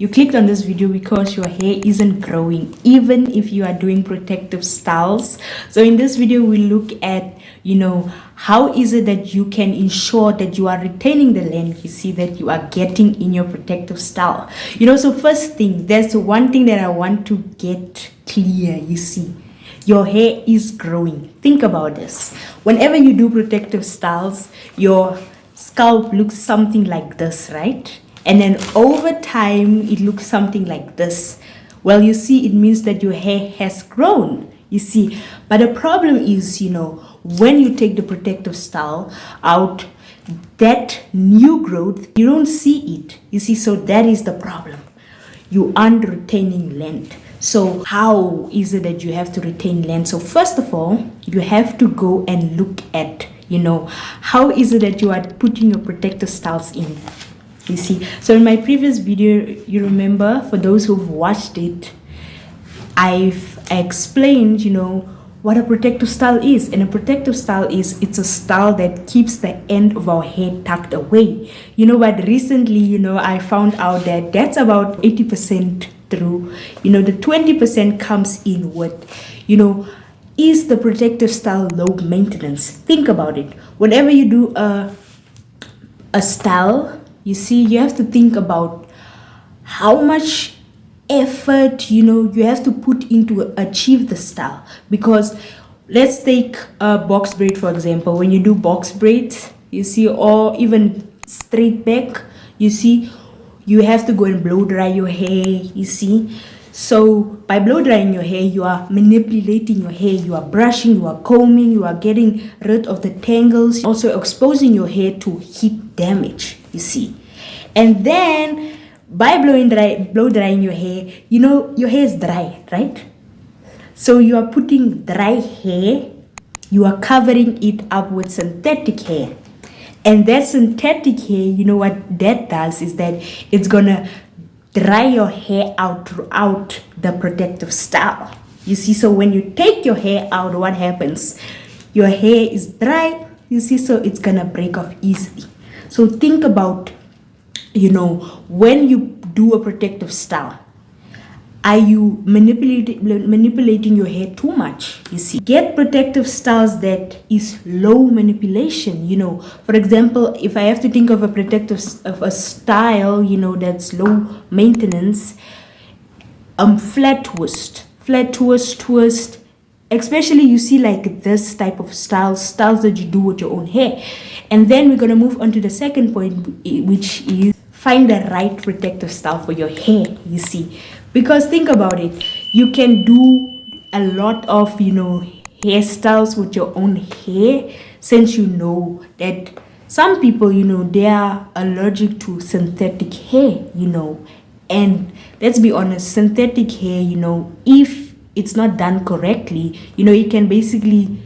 You clicked on this video because your hair isn't growing, even if you are doing protective styles. So in this video, we look at, how is it that you can ensure that you are retaining the length you see that you are getting in your protective style. So first thing, there's one thing that I want to get clear. You see, your hair is growing. Think about this. Whenever you do protective styles, your scalp looks something like this, right? And then over time, it looks something like this. Well, you see, it means that your hair has grown, you see. But the problem is, when you take the protective style out, that new growth, you don't see it, you see. So that is the problem. You aren't retaining length. So how is it that you have to retain length? So first of all, you have to go and look at, how is it that you are putting your protective styles in, you see. So in my previous video, you remember, for those who've watched it, I've explained, what a protective style is. And a protective style it's a style that keeps the end of our hair tucked away. But recently, I found out that that's about 80% through. The 20% comes in with, is the protective style low maintenance? Think about it. Whenever you do a style, you see, you have to think about how much effort, you have to put into achieve the style. Because let's take a box braid, for example. When you do box braids, you see, or even straight back, you see, you have to go and blow dry your hair, you see. So by blow drying your hair, you are manipulating your hair, you are brushing, you are combing, you are getting rid of the tangles, also exposing your hair to heat damage, you see. And then by blow drying your hair, your hair is dry, right? So you are putting dry hair, you are covering it up with synthetic hair. And that synthetic hair, what that does is that it's gonna dry your hair out throughout the protective style, you see. So when you take your hair out, what happens? Your hair is dry, you see, so it's gonna break off easily. So think about, when you do a protective style, are you manipulating your hair too much? You see, get protective styles that is low manipulation. For example, if I have to think of a style, that's low maintenance, flat twist, especially, you see, like this type of styles that you do with your own hair. And then we're gonna move on to the second point, which is find the right protective style for your hair, you see. Because think about it, you can do a lot of, hairstyles with your own hair, since you know that some people, they are allergic to synthetic hair, and let's be honest, synthetic hair, if it's not done correctly, it can basically,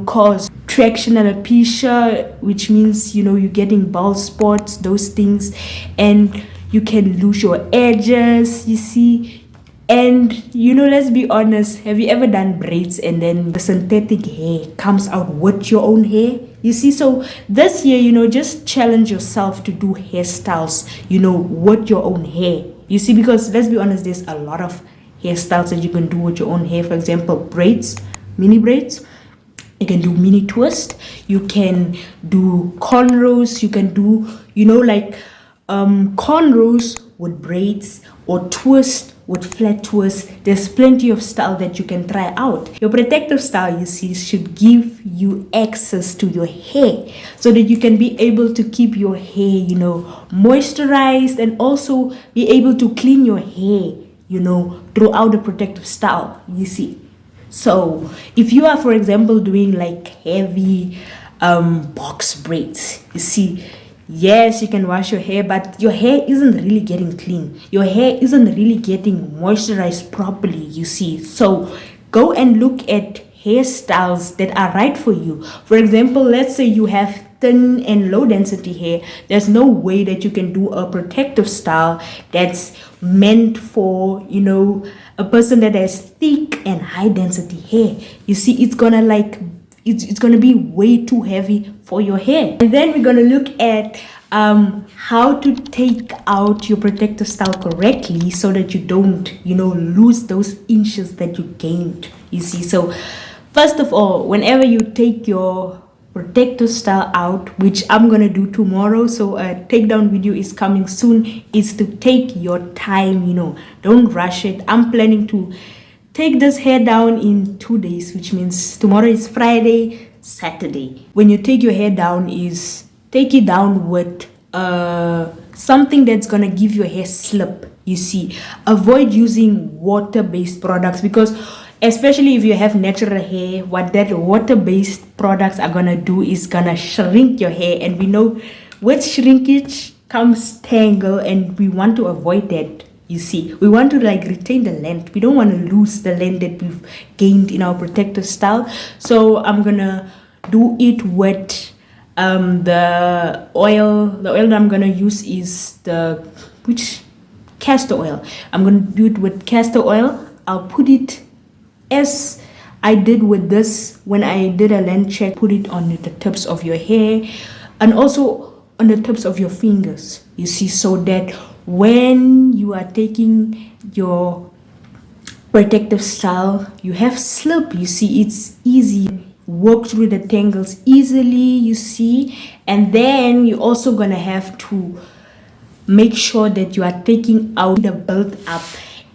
cause traction alopecia, which means, you're getting bald spots, those things, and you can lose your edges, you see. And let's be honest, have you ever done braids and then the synthetic hair comes out with your own hair, you see? So this year, just challenge yourself to do hairstyles, with your own hair, you see. Because let's be honest, there's a lot of hairstyles that you can do with your own hair. For example, braids, mini braids, you can do mini twist, you can do cornrows, you can do, cornrows with braids, or twist with flat twist. There's plenty of style that you can try out. Your protective style, you see, should give you access to your hair, so that you can be able to keep your hair, moisturized, and also be able to clean your hair, throughout the protective style, you see. So if you are, for example, doing like heavy box braids, you see, yes, you can wash your hair, but your hair isn't really getting clean. Your hair isn't really getting moisturized properly, you see. So go and look at hairstyles that are right for you. For example, let's say you have thin and low density hair. There's no way that you can do a protective style that's meant for, a person that has thick and high density hair. You see, it's gonna be way too heavy for your hair. And then we're gonna look at how to take out your protective style correctly so that you don't, lose those inches that you gained, you see. So first of all, whenever you take your protective style out, which I'm gonna do tomorrow, so a takedown video is coming soon, is to take your time, don't rush it. I'm planning to take this hair down in 2 days, which means tomorrow is Friday, Saturday. When you take your hair down, is take it down with something that's gonna give your hair slip, you see. Avoid using water-based products, because especially if you have natural hair, what that water-based products are gonna do is gonna shrink your hair, and we know with shrinkage comes tangle, and we want to avoid that, you see. We want to retain the length. We don't want to lose the length that we've gained in our protective style. So I'm gonna do it with the oil that I'm gonna use is castor oil. I'm gonna do it with castor oil. I'll put it as I did with this when I did a length check. Put it on the tips of your hair and also on the tips of your fingers, you see, so that when you are taking your protective style, you have slip, you see. It's easy, work through the tangles easily, you see. And then you're also gonna have to make sure that you are taking out the build up.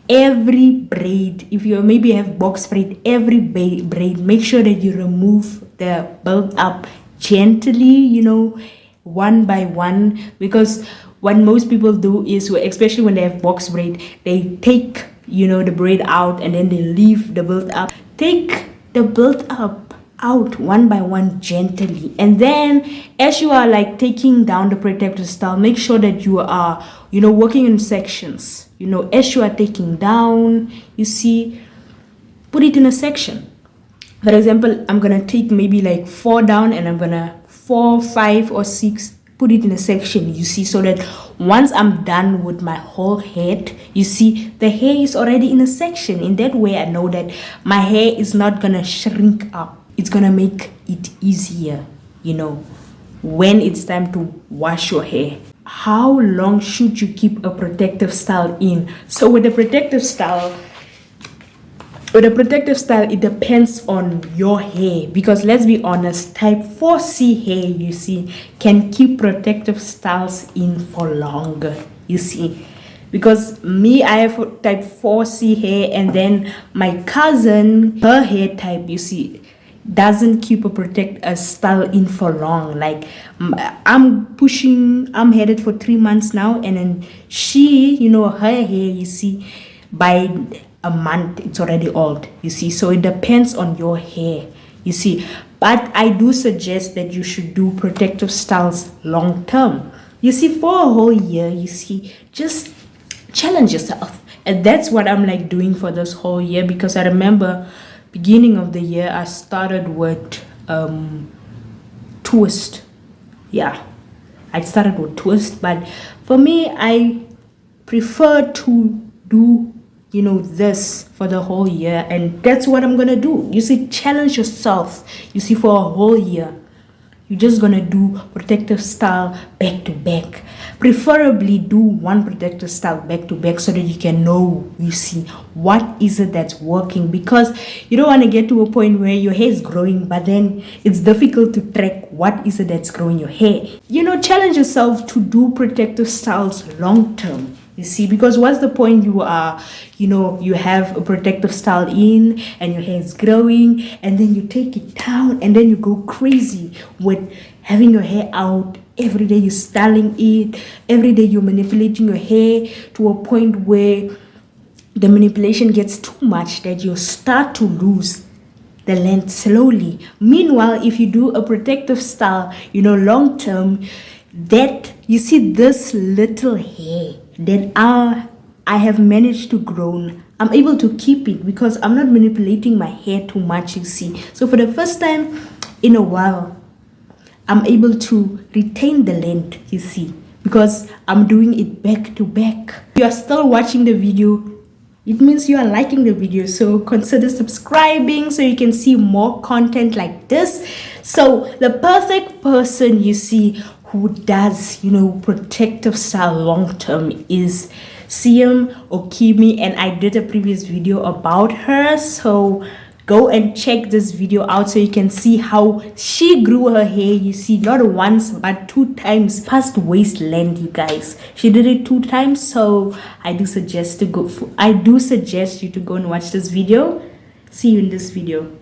Every braid, if you maybe have box braid, every braid, make sure that you remove the build up gently, one by one. Because what most people do is, especially when they have box braid, they take the braid out and then they leave the build up. Take the build up out one by one gently, and then as you are taking down the protective style, make sure that you are working in sections. As you are taking down, you see, put it in a section. For example, I'm gonna take maybe 4 down, and I'm gonna 4, 5 or 6 put it in a section, you see, so that once I'm done with my whole head, you see, the hair is already in a section. In that way, I know that my hair is not gonna shrink up. It's gonna make it easier, when it's time to wash your hair. How long should you keep a protective style in? So with the protective style, it depends on your hair, because let's be honest, type 4C hair, you see, can keep protective styles in for longer, you see. Because me, I have type 4C hair, and then my cousin, her hair type, you see, doesn't keep a style in for long. I'm headed for 3 months now, and then she, her hair, you see, by a month it's already old, you see. So it depends on your hair, you see. But I do suggest that you should do protective styles long term, you see, for a whole year, you see. Just challenge yourself, and that's what I'm doing for this whole year. Because I remember beginning of the year, I started with twist. Yeah, I started with twist, but for me, I prefer to do this for the whole year, and that's what I'm gonna do. You see, challenge yourself, you see, for a whole year. You're just gonna do protective style back to back. Preferably do one protective style back to back, so that you can know, you see, what is it that's working. Because you don't want to get to a point where your hair is growing, but then it's difficult to track what is it that's growing your hair. Challenge yourself to do protective styles long term, you see. Because what's the point? You have a protective style in, and your hair is growing, and then you take it down, and then you go crazy with having your hair out. Every day you're styling it, every day you're manipulating your hair to a point where the manipulation gets too much that you start to lose the length slowly. Meanwhile, if you do a protective style, long term, that you see, this little hair that I have managed to grow, I'm able to keep it because I'm not manipulating my hair too much, you see. So for the first time in a while, I'm able to retain the length, you see, because I'm doing it back to back. If you are still watching the video, it means you are liking the video. So consider subscribing so you can see more content like this. So the perfect person, you see, who does, you know, protective style long term is Siem Okimi, and I did a previous video about her, so go and check this video out so you can see how she grew her hair. You see, not once but 2 times past waist length, you guys. She did it 2 times, so I do suggest you to go and watch this video. See you in this video.